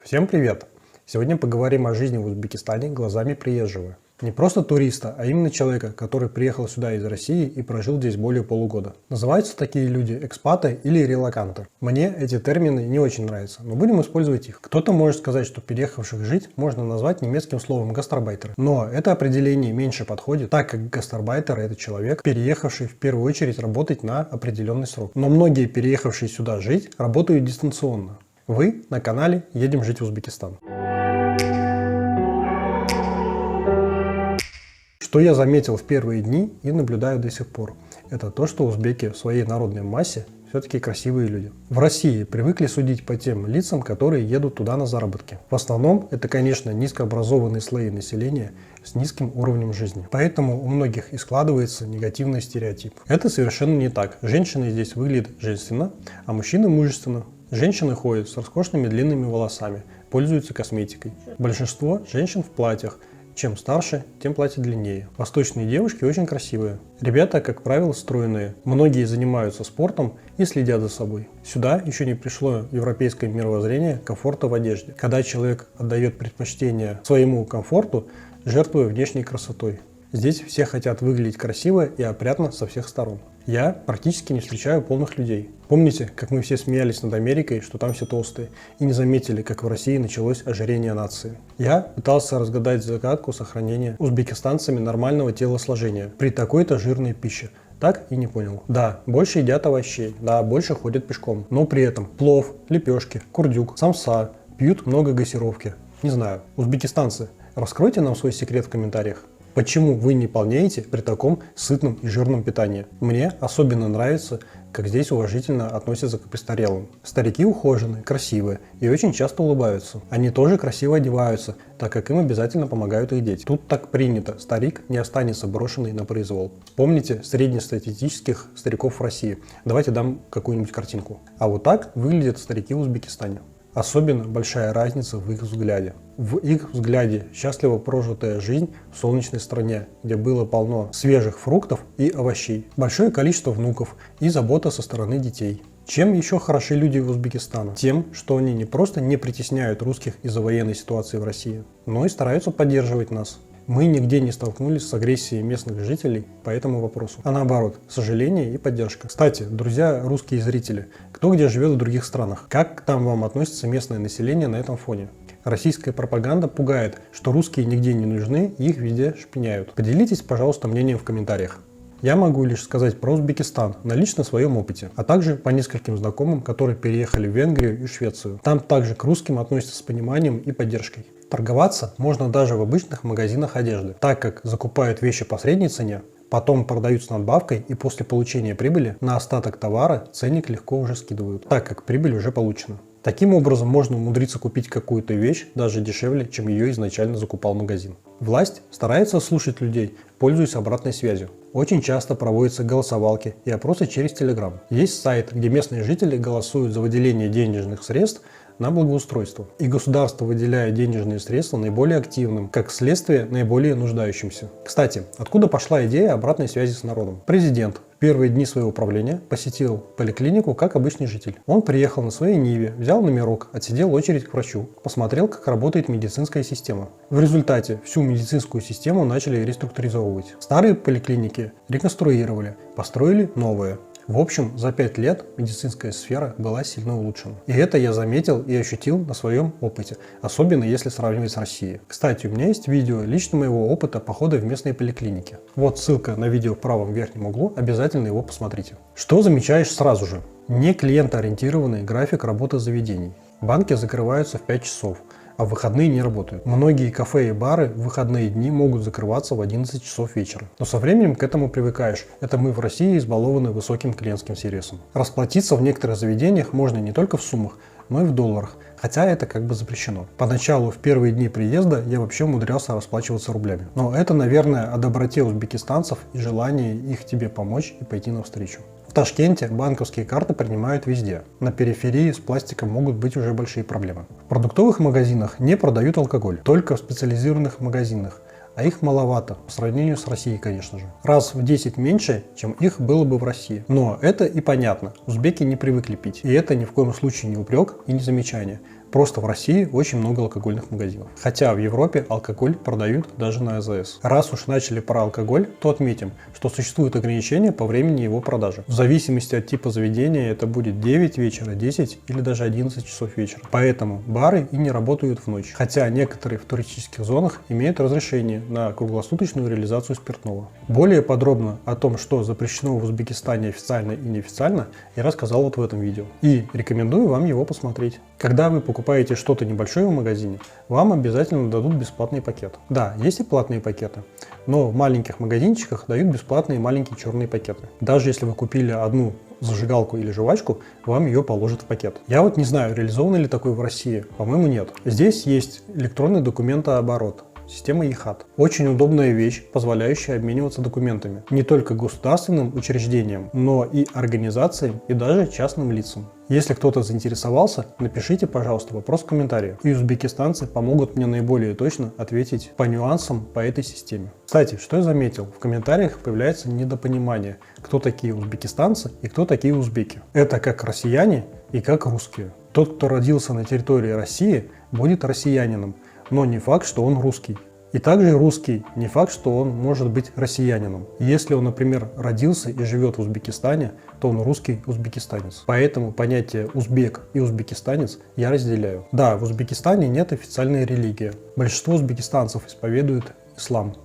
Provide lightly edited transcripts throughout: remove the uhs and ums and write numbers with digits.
Всем привет! Сегодня поговорим о жизни в Узбекистане глазами приезжего. Не просто туриста, а именно человека, который приехал сюда из России и прожил здесь более полугода. Называются такие люди экспаты или релоканты. Мне эти термины не очень нравятся, но будем использовать их. Кто-то может сказать, что переехавших жить можно назвать немецким словом гастарбайтеры. Но это определение меньше подходит, так как гастарбайтер — это человек, переехавший в первую очередь работать на определенный срок. Но многие переехавшие сюда жить работают дистанционно. Вы на канале «Едем жить в Узбекистан». Что я заметил в первые дни и наблюдаю до сих пор, это то, что узбеки в своей народной массе все-таки красивые люди. В России привыкли судить по тем лицам, которые едут туда на заработки. В основном это, конечно, низкообразованные слои населения с низким уровнем жизни. Поэтому у многих и складывается негативный стереотип. Это совершенно не так. Женщины здесь выглядят женственно, а мужчины мужественно. Женщины ходят с роскошными длинными волосами, пользуются косметикой. Большинство женщин в платьях. Чем старше, тем платье длиннее. Восточные девушки очень красивые. Ребята, как правило, стройные. Многие занимаются спортом и следят за собой. Сюда еще не пришло европейское мировоззрение комфорта в одежде, когда человек отдает предпочтение своему комфорту, жертвуя внешней красотой. Здесь все хотят выглядеть красиво и опрятно со всех сторон. Я практически не встречаю полных людей. Помните, как мы все смеялись над Америкой, что там все толстые, и не заметили, как в России началось ожирение нации? Я пытался разгадать загадку сохранения узбекистанцами нормального телосложения при такой-то жирной пище. Так и не понял. Да, больше едят овощей, да, больше ходят пешком, но при этом плов, лепешки, курдюк, самса, пьют много газировки. Не знаю, узбекистанцы, раскройте нам свой секрет в комментариях. Почему вы не полнеете при таком сытном и жирном питании? Мне особенно нравится, как здесь уважительно относятся к престарелым. Старики ухоженные, красивые и очень часто улыбаются. Они тоже красиво одеваются, так как им обязательно помогают их дети. Тут так принято, старик не останется брошенный на произвол. Помните среднестатистических стариков в России? Давайте дам какую-нибудь картинку. А вот так выглядят старики в Узбекистане. Особенно большая разница в их взгляде. В их взгляде счастливо прожитая жизнь в солнечной стране, где было полно свежих фруктов и овощей, большое количество внуков и забота со стороны детей. Чем еще хороши люди в Узбекистане? Тем, что они не просто не притесняют русских из-за военной ситуации в России, но и стараются поддерживать нас. Мы нигде не столкнулись с агрессией местных жителей по этому вопросу, а наоборот, сожаление и поддержка. Кстати, друзья, русские зрители, кто где живет в других странах, как там вам относится местное население на этом фоне? Российская пропаганда пугает, что русские нигде не нужны и их везде шпиняют. Поделитесь, пожалуйста, мнением в комментариях. Я могу лишь сказать про Узбекистан на лично своем опыте, а также по нескольким знакомым, которые переехали в Венгрию и Швецию. Там также к русским относятся с пониманием и поддержкой. Торговаться можно даже в обычных магазинах одежды, так как закупают вещи по средней цене, потом продают с надбавкой и после получения прибыли на остаток товара ценник легко уже скидывают, так как прибыль уже получена. Таким образом можно умудриться купить какую-то вещь даже дешевле, чем ее изначально закупал магазин. Власть старается слушать людей, пользуясь обратной связью. Очень часто проводятся голосовалки и опросы через Telegram. Есть сайт, где местные жители голосуют за выделение денежных средств на благоустройство. И государство выделяет денежные средства наиболее активным, как следствие наиболее нуждающимся. Кстати, откуда пошла идея обратной связи с народом? Президент в первые дни своего правления посетил поликлинику как обычный житель. Он приехал на своей Ниве, взял номерок, отсидел очередь к врачу, посмотрел, как работает медицинская система. В результате всю медицинскую систему начали реструктуризовывать. Старые поликлиники реконструировали, построили новые. В общем, за 5 лет медицинская сфера была сильно улучшена. И это я заметил и ощутил на своем опыте, особенно если сравнивать с Россией. Кстати, у меня есть видео лично моего опыта похода в местные поликлиники. Вот ссылка на видео в правом верхнем углу, обязательно его посмотрите. Что замечаешь сразу же? Не клиентоориентированный график работы заведений. Банки закрываются в 5 часов. А в выходные не работают. Многие кафе и бары в выходные дни могут закрываться в 11 часов вечера. Но со временем к этому привыкаешь. Это мы в России избалованы высоким клиентским сервисом. Расплатиться в некоторых заведениях можно не только в суммах, но и в долларах. Хотя это как бы запрещено. Поначалу, в первые дни приезда, я вообще умудрялся расплачиваться рублями. Но это, наверное, о доброте узбекистанцев и желании их тебе помочь и пойти навстречу. В Ташкенте банковские карты принимают везде. На периферии с пластиком могут быть уже большие проблемы. В продуктовых магазинах не продают алкоголь, только в специализированных магазинах. А их маловато, по сравнению с Россией, конечно же. Раз в 10 меньше, чем их было бы в России. Но это и понятно, узбеки не привыкли пить. И это ни в коем случае не упрек и не замечание. Просто в России очень много алкогольных магазинов. Хотя в Европе алкоголь продают даже на АЗС. Раз уж начали про алкоголь, то отметим, что существуют ограничения по времени его продажи. В зависимости от типа заведения это будет 9 вечера, 10 или даже 11 часов вечера. Поэтому бары и не работают в ночь. Хотя некоторые в туристических зонах имеют разрешение на круглосуточную реализацию спиртного. Более подробно о том, что запрещено в Узбекистане официально и неофициально, я рассказал вот в этом видео. И рекомендую вам его посмотреть. Когда вы покупаете что-то небольшое в магазине, вам обязательно дадут бесплатный пакет. Да, есть и платные пакеты, но в маленьких магазинчиках дают бесплатные маленькие черные пакеты. Даже если вы купили одну зажигалку или жвачку, вам ее положат в пакет. Я вот не знаю, реализовано ли такое в России, по-моему нет. Здесь есть электронный документооборот. Система eHAT. Очень удобная вещь, позволяющая обмениваться документами. Не только государственным учреждениям, но и организациям и даже частным лицам. Если кто-то заинтересовался, напишите, пожалуйста, вопрос в комментариях. И узбекистанцы помогут мне наиболее точно ответить по нюансам по этой системе. Кстати, что я заметил? В комментариях появляется недопонимание, кто такие узбекистанцы и кто такие узбеки. Это как россияне и как русские. Тот, кто родился на территории России, будет россиянином. Но не факт, что он русский. И также русский не факт, что он может быть россиянином. Если он, например, родился и живет в Узбекистане, то он русский узбекистанец. Поэтому понятие узбек и узбекистанец я разделяю. Да, в Узбекистане нет официальной религии. Большинство узбекистанцев исповедуют ислам.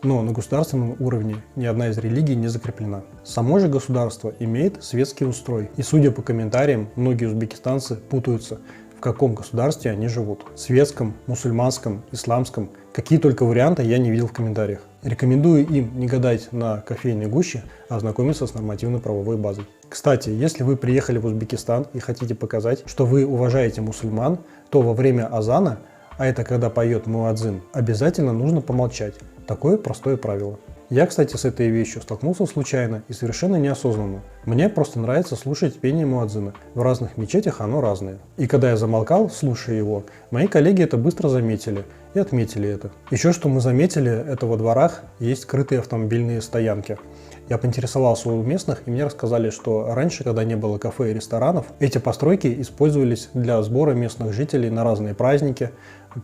Но на государственном уровне ни одна из религий не закреплена. Само же государство имеет светский устрой. И судя по комментариям, многие узбекистанцы путаются, в каком государстве они живут. Светском, мусульманском, исламском. Какие только варианты я не видел в комментариях. Рекомендую им не гадать на кофейной гуще, а ознакомиться с нормативно-правовой базой. Кстати, если вы приехали в Узбекистан и хотите показать, что вы уважаете мусульман, то во время азана, а это когда поет муадзин, обязательно нужно помолчать. Такое простое правило. Я, кстати, с этой вещью столкнулся случайно и совершенно неосознанно. Мне просто нравится слушать пение муадзина. В разных мечетях оно разное. И когда я замолкал, слушая его, мои коллеги это быстро заметили и отметили это. Еще что мы заметили, это во дворах есть скрытые автомобильные стоянки. Я поинтересовался у местных, и мне рассказали, что раньше, когда не было кафе и ресторанов, эти постройки использовались для сбора местных жителей на разные праздники.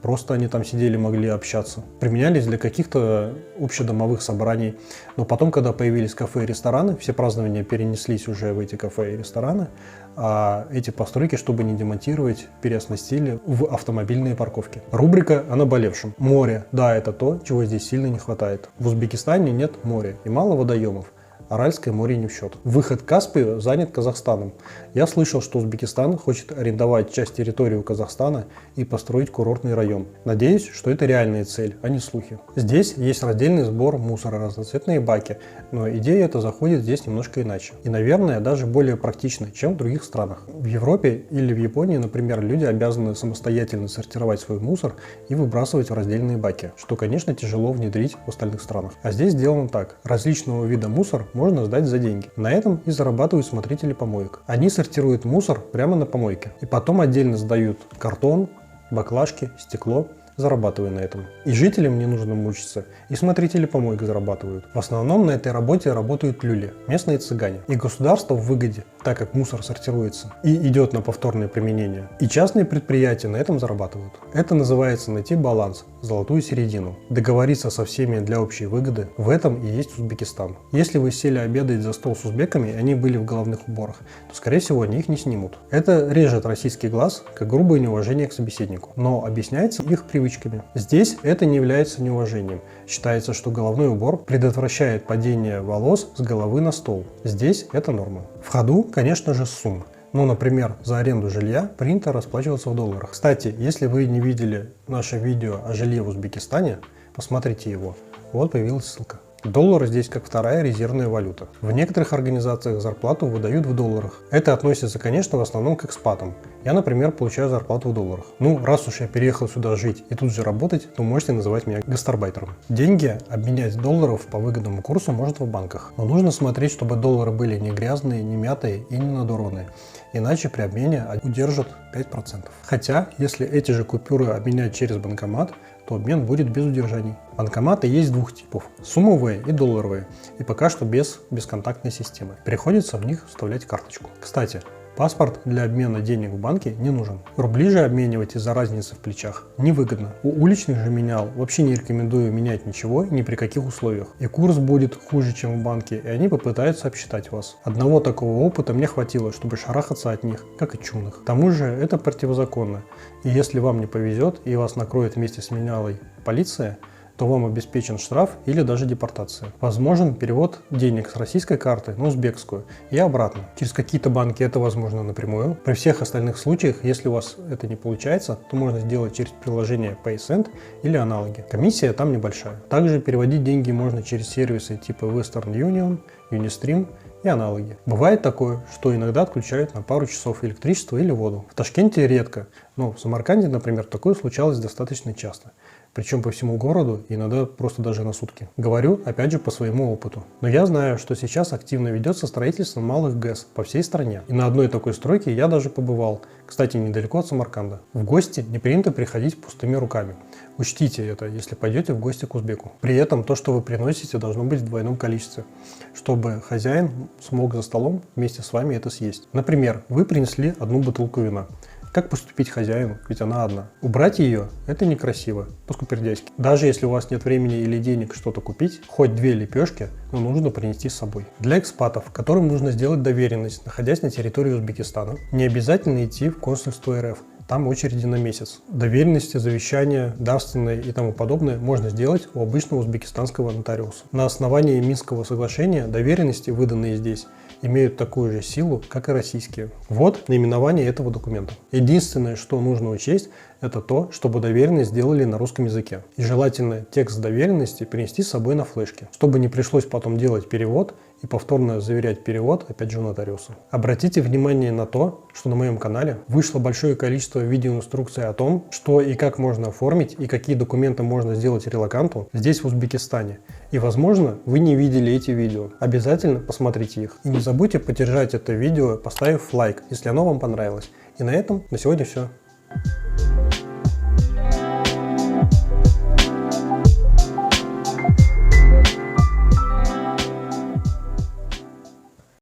Просто они там сидели, могли общаться. Применялись для каких-то общедомовых собраний. Но потом, когда появились кафе и рестораны, все празднования перенеслись уже в эти кафе и рестораны, а эти постройки, чтобы не демонтировать, переоснастили в автомобильные парковки. Рубрика о наболевшем. Море. Да, это то, чего здесь сильно не хватает. В Узбекистане нет моря и мало водоемов. Аральское море не в счет. Выход к Каспию занят Казахстаном. Я слышал, что Узбекистан хочет арендовать часть территории у Казахстана и построить курортный район. Надеюсь, что это реальная цель, а не слухи. Здесь есть раздельный сбор мусора, разноцветные баки, но идея эта заходит здесь немножко иначе. И, наверное, даже более практично, чем в других странах. В Европе или в Японии, например, люди обязаны самостоятельно сортировать свой мусор и выбрасывать в раздельные баки, что, конечно, тяжело внедрить в остальных странах. А здесь сделано так. Различного вида мусор можно сдать за деньги. На этом и зарабатывают смотрители помоек. Они сортируют мусор прямо на помойке. И потом отдельно сдают картон, баклажки, стекло, зарабатывая на этом. И жителям не нужно мучиться, и смотрители помоек зарабатывают. В основном на этой работе работают люли, местные цыгане. И государство в выгоде, так как мусор сортируется и идет на повторное применение. И частные предприятия на этом зарабатывают. Это называется найти баланс, золотую середину. Договориться со всеми для общей выгоды. В этом и есть Узбекистан. Если вы сели обедать за стол с узбеками, и они были в головных уборах, то, скорее всего, они их не снимут. Это режет российский глаз, как грубое неуважение к собеседнику. Но объясняется их привычками. Здесь это не является неуважением. Считается, что головной убор предотвращает падение волос с головы на стол. Здесь это норма. В ходу, конечно же, сумма. Ну, например, за аренду жилья принято расплачиваться в долларах. Кстати, если вы не видели наше видео о жилье в Узбекистане, посмотрите его. Вот появилась ссылка. Доллар здесь как вторая резервная валюта. В некоторых организациях зарплату выдают в долларах. Это относится, конечно, в основном к экспатам. Я, например, получаю зарплату в долларах. Ну, раз уж я переехал сюда жить и тут же работать, то можете называть меня гастарбайтером. Деньги обменять в долларов по выгодному курсу можно в банках. Но нужно смотреть, чтобы доллары были не грязные, не мятые и не надорванные. Иначе при обмене удержат 5%. Хотя, если эти же купюры обменять через банкомат, то обмен будет без удержаний. Банкоматы есть двух типов – суммовые и долларовые, и пока что без бесконтактной системы. Приходится в них вставлять карточку. Кстати, Паспорт для обмена денег в банке не нужен. Рубли же обменивать из-за разницы в плечах невыгодно. У уличных же менял вообще не рекомендую менять ничего ни при каких условиях. И курс будет хуже, чем в банке, и они попытаются обсчитать вас. Одного такого опыта мне хватило, чтобы шарахаться от них, как от чумных. К тому же это противозаконно. И если вам не повезет и вас накроет вместе с менялой полиция, то вам обеспечен штраф или даже депортация. Возможен перевод денег с российской карты на узбекскую и обратно. Через какие-то банки это возможно напрямую. При всех остальных случаях, если у вас это не получается, то можно сделать через приложение PaySend или аналоги. Комиссия там небольшая. Также переводить деньги можно через сервисы типа Western Union, Unistream и аналоги. Бывает такое, что иногда отключают на пару часов электричество или воду. В Ташкенте редко, но в Самарканде, например, такое случалось достаточно часто. Причем по всему городу, иногда просто даже на сутки. Говорю, опять же, по своему опыту. Но я знаю, что сейчас активно ведется строительство малых ГЭС по всей стране. И на одной такой стройке я даже побывал. Кстати, недалеко от Самарканда. В гости не принято приходить пустыми руками. Учтите это, если пойдете в гости к узбеку. При этом то, что вы приносите, должно быть в двойном количестве, чтобы хозяин смог за столом вместе с вами это съесть. Например, вы принесли одну бутылку вина. Как поступить хозяину, ведь она одна? Убрать ее – это некрасиво, по-скупердяйски. Даже если у вас нет времени или денег что-то купить, хоть 2 лепешки, но нужно принести с собой. Для экспатов, которым нужно сделать доверенность, находясь на территории Узбекистана, не обязательно идти в консульство РФ. Там очереди на месяц. Доверенности, завещания, дарственные и тому подобное можно сделать у обычного узбекистанского нотариуса. На основании Минского соглашения доверенности, выданные здесь, имеют такую же силу, как и российские. Вот наименование этого документа. Единственное, что нужно учесть, это то, чтобы доверенность сделали на русском языке. И желательно текст доверенности принести с собой на флешке, чтобы не пришлось потом делать перевод и повторно заверять перевод, опять же, у нотариуса. Обратите внимание на то, что на моем канале вышло большое количество видеоинструкций о том, что и как можно оформить и какие документы можно сделать релоканту здесь, в Узбекистане. И, возможно, вы не видели эти видео. Обязательно посмотрите их. И не забудьте поддержать это видео, поставив лайк, если оно вам понравилось. И на этом на сегодня все.